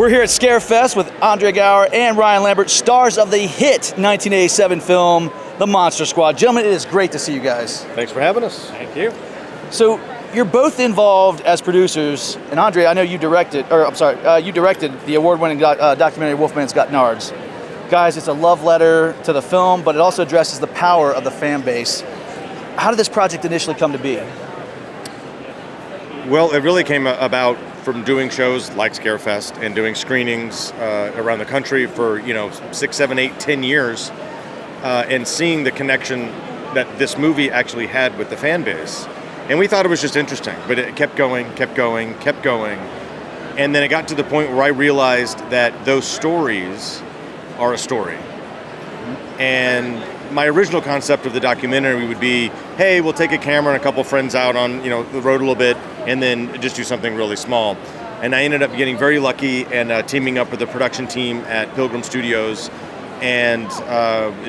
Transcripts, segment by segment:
We're here at Scarefest with Andre Gower and Ryan Lambert, stars of the hit 1987 film, The Monster Squad. Gentlemen, it is great to see you guys. Thanks for having us. Thank you. So, you're both involved as producers, and Andre, I know you directed, you directed the award-winning documentary Wolfman's Got Nards. Guys, it's a love letter to the film, but it also addresses the power of the fan base. How did this project initially come to be? Well, it really came about from doing shows like Scarefest and doing screenings around the country for 6, 7, 8, 10 years, and seeing the connection that this movie actually had with the fan base. And we thought it was just interesting, but it kept going, and then it got to the point where I realized that those stories are a story. And my original concept of the documentary would be, hey, we'll take a camera and a couple friends out on the road a little bit, and then just do something really small. And I ended up getting very lucky and teaming up with the production team at Pilgrim Studios, and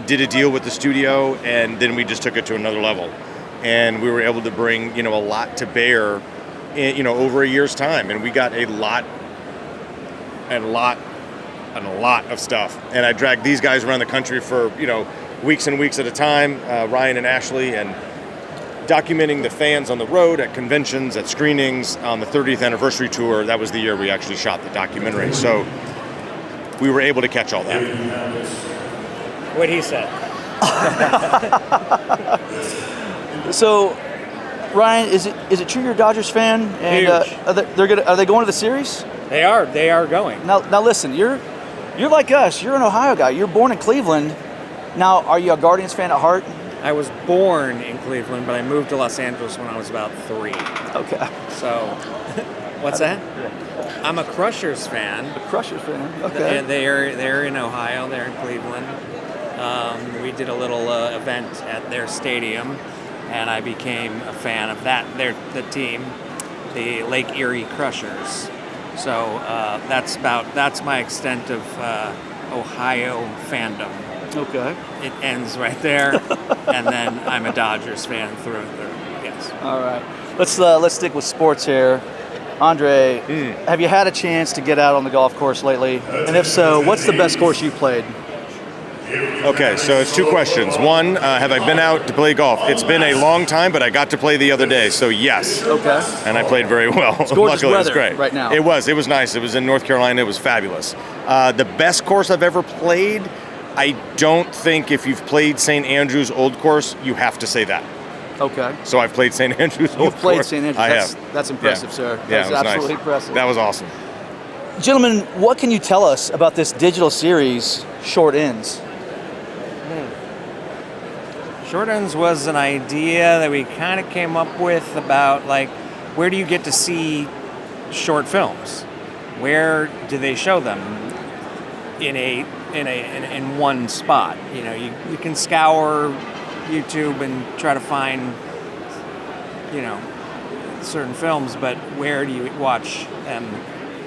did a deal with the studio, and then we just took it to another level. And we were able to bring a lot to bear in over a year's time, and we got a lot of stuff. And I dragged these guys around the country for weeks and weeks at a time, Ryan and Ashley, and documenting the fans on the road, at conventions, at screenings, on the 30th anniversary tour. That was the year we actually shot the documentary. So we were able to catch all that. What he said. So, Ryan, is it true you're a Dodgers fan? And are they going to the series? They are going. Now listen, you're like us. You're an Ohio guy. You're born in Cleveland. Now, are you a Guardians fan at heart? I was born in Cleveland, but I moved to Los Angeles when I was about 3. Okay. So, what's that? I'm a Crushers fan. A Crushers fan. Okay. They're in Ohio. They're in Cleveland. We did a little event at their stadium, and I became a fan of the team, the Lake Erie Crushers. So that's my extent of Ohio fandom. Okay. It ends right there, and then I'm a Dodgers fan through and through. Yes. All right. Let's stick with sports here. Andre, have you had a chance to get out on the golf course lately? And if so, what's the best course you've played? Okay, so it's 2 questions. One, have I been out to play golf? It's been a long time, but I got to play the other day, so yes. Okay. And I played very well. It's gorgeous Luckily, weather it was great. right now. It was nice. It was in North Carolina. It was fabulous. The best course I've ever played, I don't think if you've played St. Andrews Old Course, you have to say that. Okay. So I've played St. Andrews Old Course. You've played St. Andrews. I have. That's impressive, sir. Yeah, That's it was absolutely nice. impressive. That was awesome. Gentlemen, what can you tell us about this digital series, Short Ends? Short Ends was an idea that we kind of came up with about where do you get to see short films? Where do they show them in one spot? You can scour YouTube and try to find certain films, but where do you watch them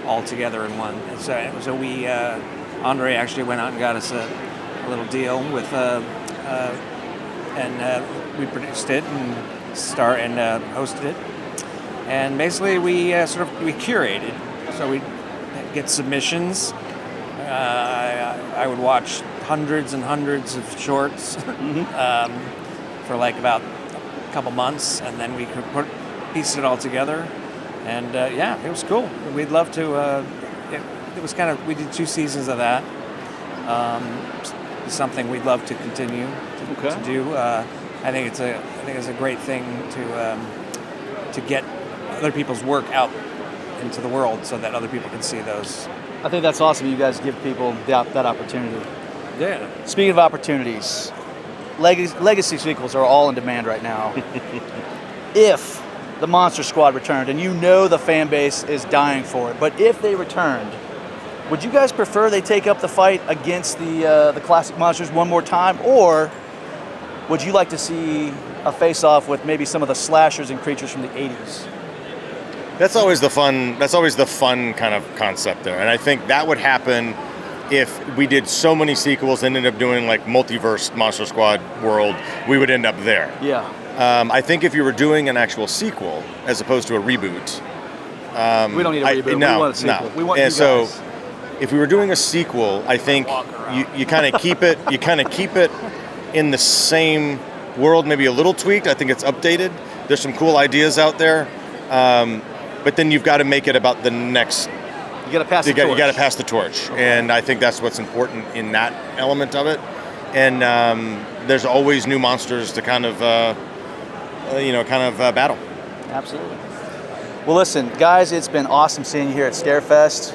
all together in one? So we Andre actually went out and got us a little deal with and we produced it and hosted it, and basically we curated. So we get submissions. I would watch hundreds and hundreds of shorts for about a couple months, and then we could piece it all together. And it was cool. We'd love to. It was we did 2 seasons of that. It's something we'd love to continue to do. I think it's a great thing to get other people's work out into the world so that other people can see those. I think that's awesome. You guys give people that opportunity. Yeah. Speaking of opportunities, legacy sequels are all in demand right now. If the Monster Squad returned, and the fan base is dying for it, but if they returned, would you guys prefer they take up the fight against the classic monsters one more time, or would you like to see a face-off with maybe some of the slashers and creatures from the 80s? That's always the fun kind of concept there, and I think that would happen if we did so many sequels and ended up doing multiverse Monster Squad world. We would end up there. Yeah. I think if you were doing an actual sequel as opposed to a reboot, we don't need a reboot. We want a sequel. We want you guys. if we were doing a sequel, I think you kind of keep it in the same world, maybe a little tweaked. I think it's updated. There's some cool ideas out there, but then you've got to make it about the next. You got to pass the torch. You got to pass the torch, and I think that's what's important in that element of it. And there's always new monsters to kind of battle. Absolutely. Well, listen, guys, it's been awesome seeing you here at Scarefest.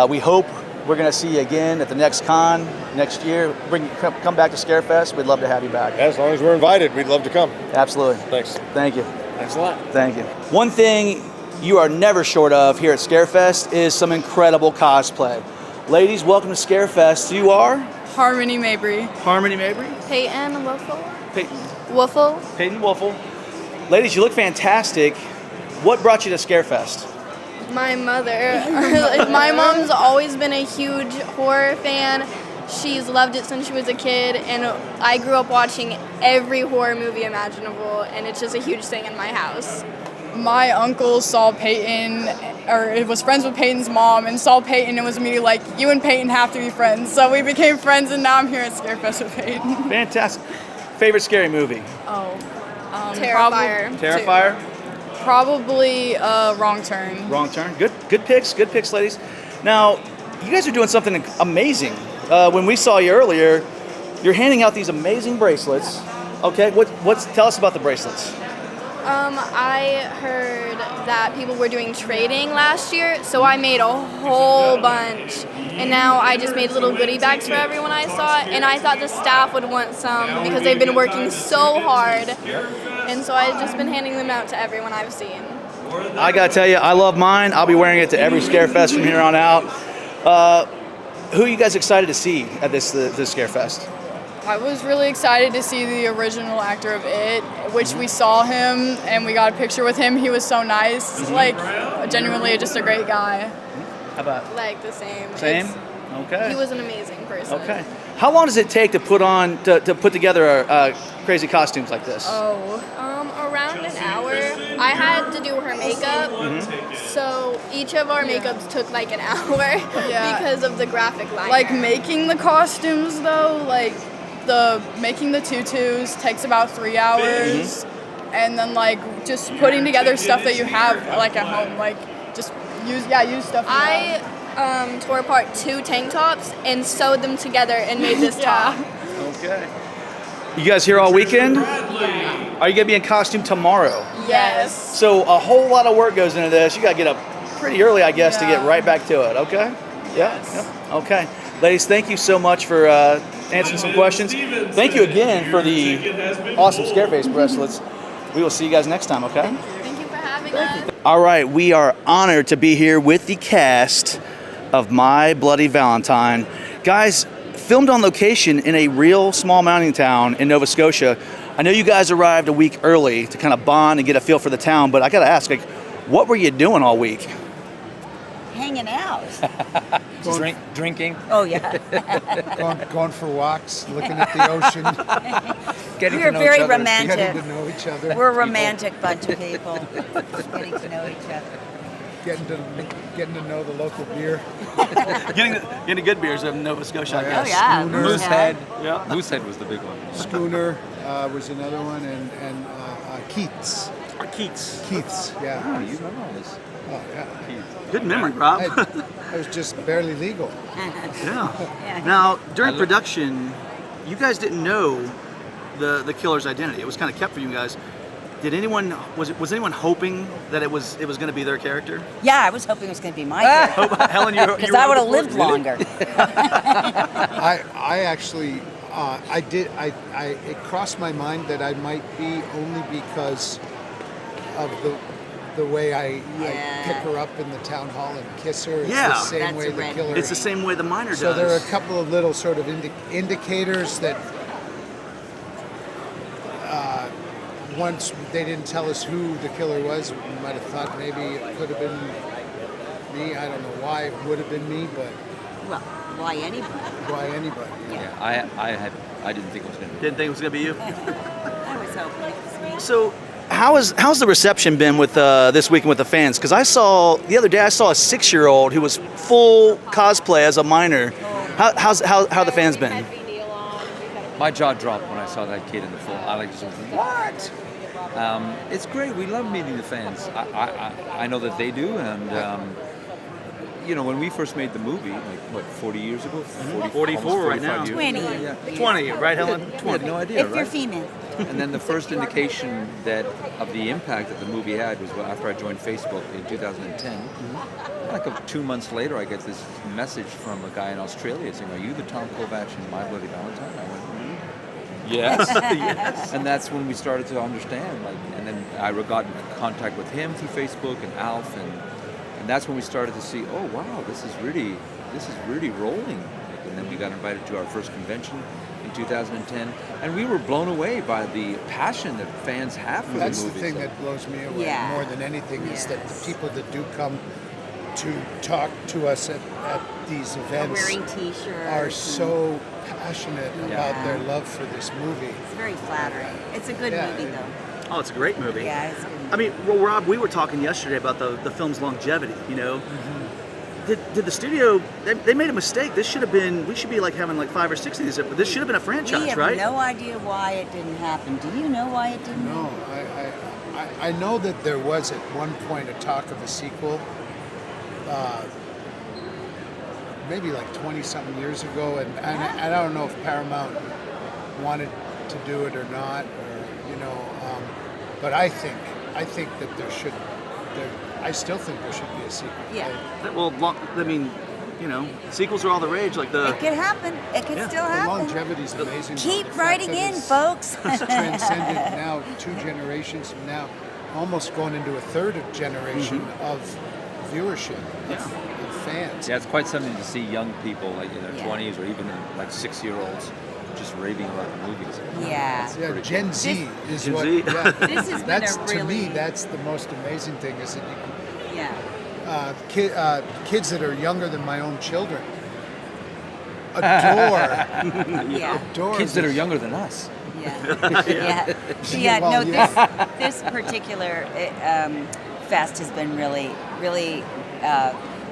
We hope we're going to see you again at the next con next year. Come back to Scarefest. We'd love to have you back. As long as we're invited, we'd love to come. Absolutely. Thanks. Thank you. Thanks a lot. Thank you. One thing you are never short of here at Scarefest is some incredible cosplay. Ladies, welcome to Scarefest. You are? Harmony Mabry. Harmony Mabry? Peyton Woofle. Peyton. Woofle. Peyton Woofle. Ladies, you look fantastic. What brought you to Scarefest? My mother. My mom's always been a huge horror fan. She's loved it since she was a kid, and I grew up watching every horror movie imaginable, and it's just a huge thing in my house. My uncle saw Peyton, or was friends with Peyton's mom, and saw Peyton and was immediately like, you and Peyton have to be friends. So we became friends, and now I'm here at Scarefest with Peyton. Fantastic. Favorite scary movie? Terrifier. Terrifier? Probably Wrong Turn. Wrong Turn. Good picks, ladies. Now, you guys are doing something amazing. When we saw you earlier, you're handing out these amazing bracelets. Okay, tell us about the bracelets. I heard that people were doing trading last year, so I made a whole bunch. And now I just made little goodie bags for everyone I saw, and I thought the staff would want some because they've been working so hard. And so I've just been handing them out to everyone I've seen. I gotta tell you, I love mine. I'll be wearing it to every Scarefest from here on out. Who are you guys excited to see at this Scarefest? I was really excited to see the original actor of It, which we saw him and we got a picture with him. He was so nice, genuinely just a great guy. How about? Like the same. Same? Okay. He was an amazing person. Okay. How long does it take to put together crazy costumes like this? Around an hour. I had to do her makeup, so each of our makeups took like an hour because of the graphic line. Like making the costumes though, making the tutus takes about 3 hours, and then just putting together stuff that you have at home, use stuff. I tore apart 2 tank tops and sewed them together and made this top. Okay. You guys here all weekend? Are you gonna be in costume tomorrow? Yes. So a whole lot of work goes into this. You gotta get up pretty early, I guess, to get right back to it. Okay. Yes. Yeah. Okay. Ladies, thank you so much for answering some questions. Thank you again for the awesome Scareface bracelets. We will see you guys next time, okay? Thank you for having us. All right, we are honored to be here with the cast of My Bloody Valentine. Guys, filmed on location in a real small mining town in Nova Scotia. I know you guys arrived a week early to kind of bond and get a feel for the town, but I gotta ask, what were you doing all week? Hanging out. Drinking. Oh, yeah. going for walks, looking at the ocean, We're very romantic. getting to know each other. We're a romantic bunch of people. Getting to know each other. Getting to know the local beer. Getting good beers in Nova Scotia, I Oh, guess. yeah. Schooner. Moosehead. Yeah. Moosehead was the big one. Schooner was another one, and Keats. Keats. Keats, yeah. Oh, you remember all this. Oh, yeah. Good memory, Rob. I was just barely legal. Yeah. Now, during production, you guys didn't know the killer's identity. It was kind of kept from you guys. Did anyone was anyone hoping that it was going to be their character? Yeah, I was hoping it was going to be my character. Helen, you Because I would have lived longer. I actually, I did. It crossed my mind that I might be only because of the way I pick her up in the town hall and kiss her. It's the same That's way a the red killer. It's the same way the miner does. So there are a couple of little sort of indicators that once they didn't tell us who the killer was, we might have thought maybe it could have been me. I don't know why it would have been me, but Well, why anybody? why anybody? Yeah, I didn't think it was going to be. Didn't think it was going to be you. I was hoping it was me. So, how's the reception been with this weekend with the fans? Because the other day I saw a 6-year-old who was full cosplay as a minor. How the fans been? My jaw dropped when I saw that kid in the full. I like just what? It's great. We love meeting the fans. I know that they do, and when we first made the movie, like 40 years ago, 44 right now. 20. Yeah. 20, right, Helen? 20. We had no idea, If right? you're female. And then the first indication of the impact that the movie had was after I joined Facebook in 2010. Like 2 months later, I get this message from a guy in Australia saying, "Are you the Tom Kovacs in My Bloody Valentine?" I went, "Yes." Yes. And that's when we started to understand. And then I got in contact with him through Facebook and Alf, and that's when we started to see, oh wow, this is really rolling. And then we got invited to our first convention in 2010, and we were blown away by the passion that fans have for That's the the movie. thing that blows me away more than anything is that the people that do come to talk to us at these events Wearing T-shirts. are so passionate about their love for this movie. It's very flattering. It's a good movie, though. Oh, it's a great movie. Yeah, it's a good movie. I mean, well, Rob, we were talking yesterday about the film's longevity. Did the studio? They made a mistake. We should be like having like 5 or 6 of these. But this should have been a franchise, We have right? no idea why it didn't happen. Do you know why it didn't No, I know that there was at one point a talk of a sequel, maybe like 20-something years ago, and I don't know if Paramount wanted to do it or not, but I think that I still think there should be a sequel. Yeah. Well, I mean, sequels are all the rage. Like It could happen. It could still The happen. longevity is amazing. Keep The fact writing that in, it's- folks. It's transcended now 2 generations from now, almost going into a third generation of viewership of fans. Yeah, it's quite something to see young people like in their Yeah. 20s or even like 6-year-olds just raving about the movies. Yeah. Yeah, Gen Z is Gen what. Z. Yeah, This has been that's a to me. really- That's the most amazing thing is that you Yeah. can, kids that are younger than my own children adore Yeah. Kids that are this. younger than us. Yeah. Yeah. Well, No, yeah. this particular fest has been really, really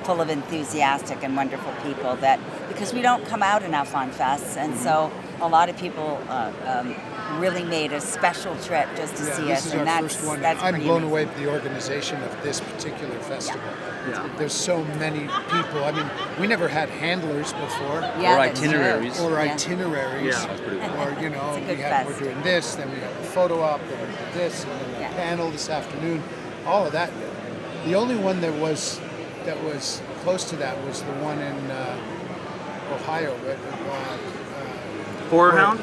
full of enthusiastic and wonderful people. Because we don't come out enough on fests, and so a lot of people really made a special trip just to see This us, is and our that's first one. that's I'm pretty blown amazing. away by the organization of this particular festival. Yeah. There's so many people. I mean, we never had handlers before. Yeah, Or that's true. itineraries. Or Yeah. itineraries. Yeah. That's pretty cool. Or, It's a good we're fest. doing this, then we have the photo op, then we do this, and then Yeah. the panel this afternoon. All of that. The only one that was close to that was the one in Ohio, right? Horror Hound.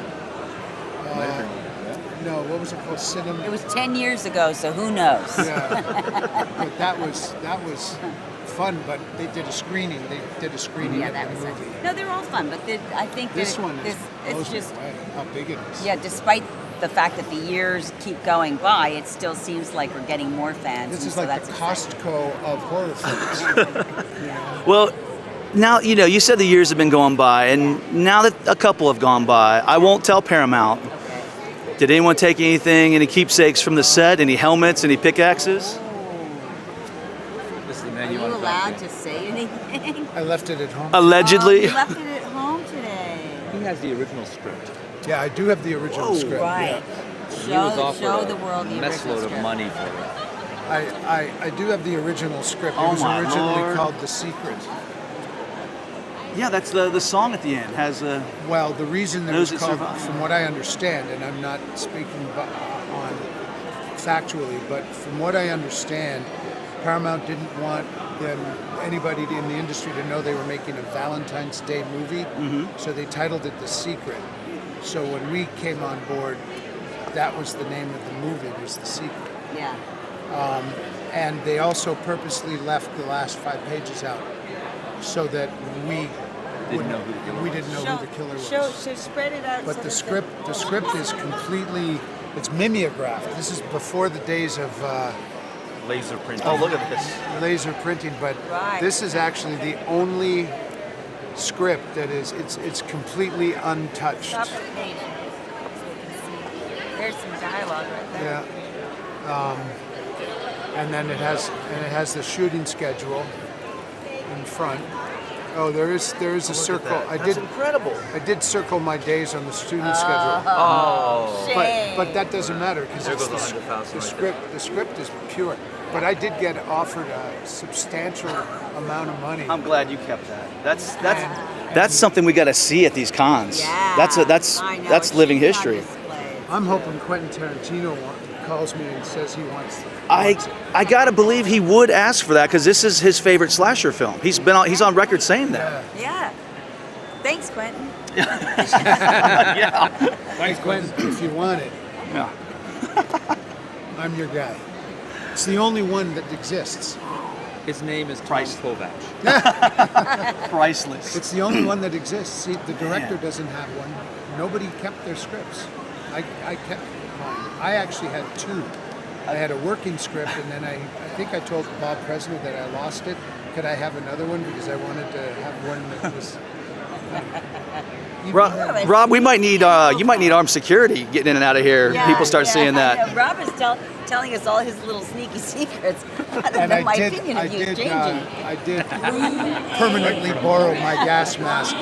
No, what was it called? Cinema. It was 10 years ago, so who knows? Yeah. But that was fun. But they did a screening. They did a screening Yeah, of that the was movie. it. No, they're all fun, but I think This that one is it's blows me just away how big it is. yeah. Despite the fact that the years keep going by, it still seems like we're getting more fans. This and is so like that's the exciting. Costco of horror films. Well, now you said the years have been going by, and now that a couple have gone by, I won't tell Paramount. Did anyone take any keepsakes from the set? Any helmets? Any pickaxes? This is the Are menu you on top allowed here. to say anything? I left it at home. Allegedly. Oh, you left it at home today. He has the original script. Yeah, I do have the original script. Right. He was offered Show the world the mess original load of script. money for it. I do have the original script. Oh It was my originally Lord. called The Secret. Yeah, that's the song at the end has a. Well, the reason that Those was that called, survive. from what I understand, and I'm not speaking on factually, but from what I understand, Paramount didn't want anybody in the industry to know they were making a Valentine's Day movie, so they titled it The Secret. So when we came on board, that was the name of the movie, was The Secret. Yeah. And they also purposely left the last 5 pages out so that we Didn't know who the killer we was. didn't know who the killer was. So spread it out. But so the that script is completely, it's mimeographed. This is before the days of Laser printing. Oh, look at this. laser printing, but Right. this is actually the only script that is, it's completely untouched. Top of the page. So you can see. There's some dialogue right there. Yeah. and then it has the shooting schedule in front. Oh, there is a circle. That's incredible. I did circle my days on the student schedule. Oh. But that doesn't matter because There it's goes the 100,000 right script. The script is pure. But I did get offered a substantial amount of money. I'm glad you kept that. That's something we got to see at these cons. Yeah. That's living history. I'm hoping Quentin Tarantino calls me and says he wants it. I gotta believe he would ask for that because this is his favorite slasher film. He's on record saying that. Yeah. Thanks, Quentin. Yeah. Thanks, Quentin. If you want it, Yeah. I'm your guy. It's the only one that exists. His name is Tom Kovacs. Priceless. It's the only one that exists. See, the director doesn't have one. Nobody kept their scripts. I kept mine. I actually had two. I had a working script, and then I think I told Bob President that I lost it. Could I have another one because I wanted to have one that was. Rob, we might need you might need armed security getting in and out of here. People start seeing that. I know. Rob is telling us all his little sneaky secrets. And my opinion of you is changing. I did permanently borrow my gas mask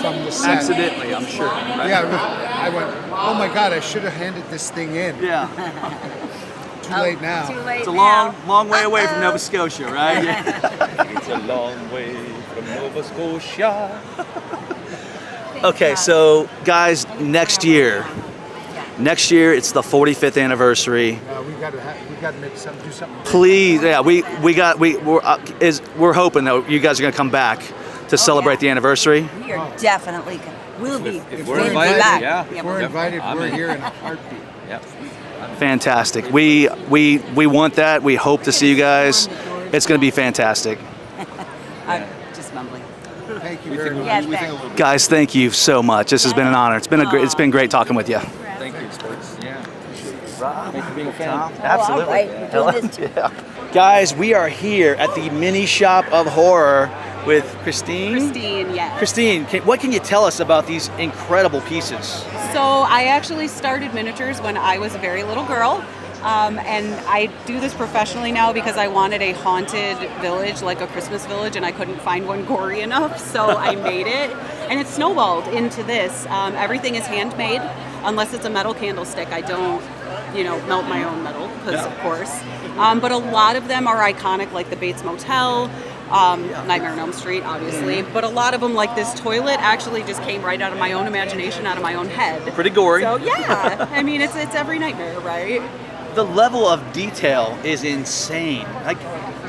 from the set. Accidentally, I'm sure. Right? Yeah, I went, oh my God, I should have handed this thing in. Yeah. Too late now. Too late It's a now. long way away from Nova Scotia, right? It's a long way from Nova Scotia. Okay, so guys, next year it's the 45th anniversary. We got to do something. Please, yeah, we're hoping that you guys are going to come back to celebrate the anniversry. We are definitely. We'll be. If we'll we're be invited, back. yeah. If we're invited, I'm we're in. here in a heartbeat. Yep. Fantastic. We want that. We hope to see you guys. It's going to be fantastic. I'm just mumbling. Thank you very much. Yes, thanks. Guys, thank you so much. This has been an honor. It's been great talking with you. Thank you, sports. Yeah. Thanks for being a fan. Absolutely. All right, we're doing this too. Guys, we are here at the Mini Shop of Horror with Christine. Christine, yes. Christine, what can you tell us about these incredible pieces? So I actually started miniatures when I was a very little girl. And I do this professionally now because I wanted a haunted village, like a Christmas village, and I couldn't find one gory enough, so I made it. And it snowballed into this. Everything is handmade, unless it's a metal candlestick. I don't, melt my own metal, because of course. But a lot of them are iconic, like the Bates Motel, Nightmare on Elm Street, obviously. But a lot of them, like this toilet, actually just came right out of my own imagination, out of my own head. Pretty gory. So yeah, I mean, it's every nightmare, right? The level of detail is insane. Like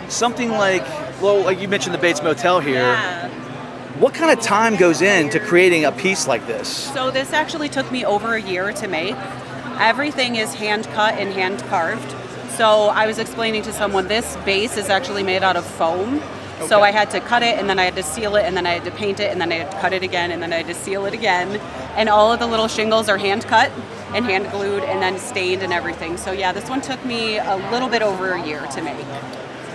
something like you mentioned the Bates Motel here. Yeah. What kind of time goes into creating a piece like this? So this actually took me over a year to make. Everything is hand cut and hand carved. So I was explaining to someone this base is actually made out of foam. Okay. So I had to cut it, and then I had to seal it, and then I had to paint it, and then I had to cut it again, and then I had to seal it again. And all of the little shingles are hand cut and hand glued and then stained and everything. So yeah, this one took me a little bit over a year to make.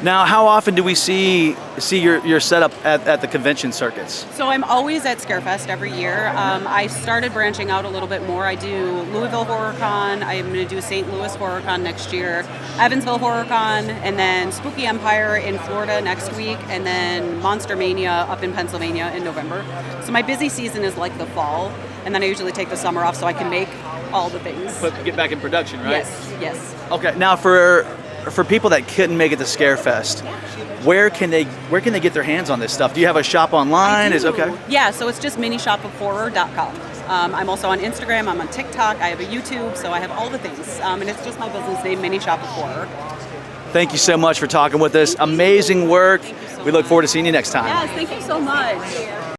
Now, how often do we see your setup at the convention circuits? So I'm always at Scarefest every year. I started branching out a little bit more. I do Louisville Horror Con. I'm going to do St. Louis Horror Con next year, Evansville Horror Con, and then Spooky Empire in Florida next week, and then Monster Mania up in Pennsylvania in November. So my busy season is like the fall, and then I usually take the summer off so I can make all the things. Get back in production, right? Yes. Okay, now for people that couldn't make it to Scarefest, where can they get their hands on this stuff? Do you have a shop online? Is okay? Yeah, so it's just minishopofhorror.com. I'm also on Instagram, I'm on TikTok, I have a YouTube, so I have all the things. And it's just my business name, Mini Shop of Horror. Thank you so much for talking with us. Amazing work. We look forward to seeing you next time. Yes, thank you so much.